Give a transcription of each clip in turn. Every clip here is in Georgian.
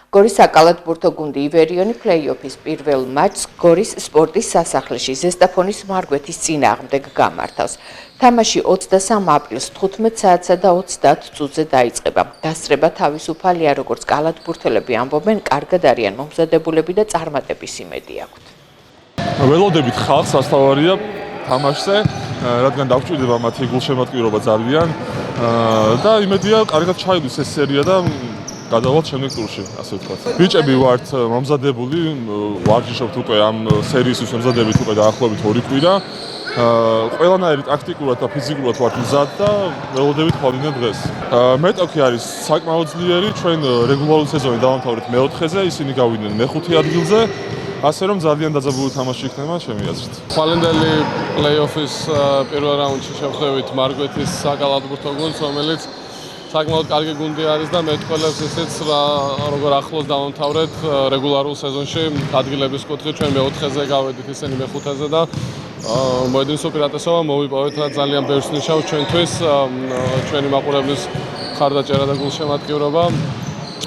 გორის საკალათბურთო გუნდი ივერიონი პლეი-ოფის პირველ მატჩს გორის სპორტის სასახლეში ზესტაფონის მარგვეთის წინააღმდეგ გამართავს. თამაში 23 აპრილს 15 საათსა და 30 წუთზე დაიწყება. დასწრება თავისუფალია, როგორც კალათბურთელები ამბობენ, კარგად არიან მომზადებულები და წარმატების იმედი აქვთ. ველოდებით ხალხს ასთავარია თამაშზე, რადგან დაგვჭირდება მათი გულშემატკივრობა ძალიან და იმედია კარგად ჩაივლის ეს სერია და გადავალთ შემდეგ ტურში, ასე ვთქვათ. ბიჭები ვართ მომზადებული, ვარჯიშობთ უკვე ამ სერიისთვის მომზადებით უკვე დაახლოებით 2 კვირა. ყველანაირი ტაქტიკურად და ფიზიკურად ვართ მზად და ველოდებით ხვალინე დღეს. მეტოქი არის საკმაოდ ძლიერი, ჩვენ რეგულარული სეზონი დავამთავრეთ მე-4-ზე, ისინი გავიდნენ მე-5 ადგილზე. ასე რომ ძალიან დაძაბული თამაში იქნება ჩემი აზრით. ხვალინდელი პლეი-ოფის პირველ რაუნდში შევხვდებით მარგვეთის საკალათბურთო გუნდს, რომელიც საკმაოდ კარგი გუნდი არის და მეტყველებს ისიც როგორ ახლოს დავამთავრეთ რეგულარულ სეზონში ადგილების კუთხით ჩვენ მე-4-ზე გავედით, ისინი მე-5-ზე და მოედნის უპირატესობა მოვიპოვეთ და ძალიან ბევრს ნიშნავს ჩვენთვის ჩვენი მაყურებლის მხარდაჭერა და გულშემატკივრობა.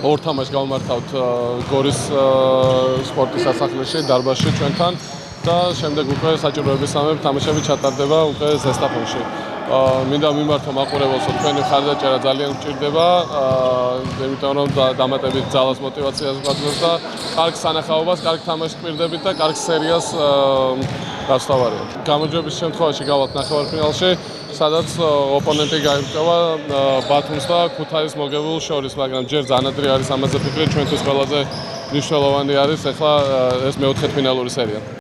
ორ თამაშს გავმართავთ გორის სპორტის სასახლეში, დარბაზში ჩვენთან და შემდეგ უკვე საჭიროებისამებრ თამაშები ჩატარდება უკვე ზესტაფონში. მინდა მიმართო მაყურებელს, რომ თქვენი მხარდაჭერა ძალიან გჭირდება, იმიტომ რომ დამატებით ძალას мотиваციას გვაძლევს და კარგ სანახაობას, კარგ თამაშს გვირდებით და კარგ სერიას გასვავარია. გამარჯვების შემთხვევაში გავალთ ნახევარფინალში, სადაც ოპონენტი გაიმტკევა ბათუმს და ქუთაისის მოგებულს შორის, მაგრამ ჯერ ზანადრი არის ამაზე ფიქრი, ჩვენთვის ყველაზე მნიშვნელოვანი არის ახლა ეს მე-4 ფინალური სერია.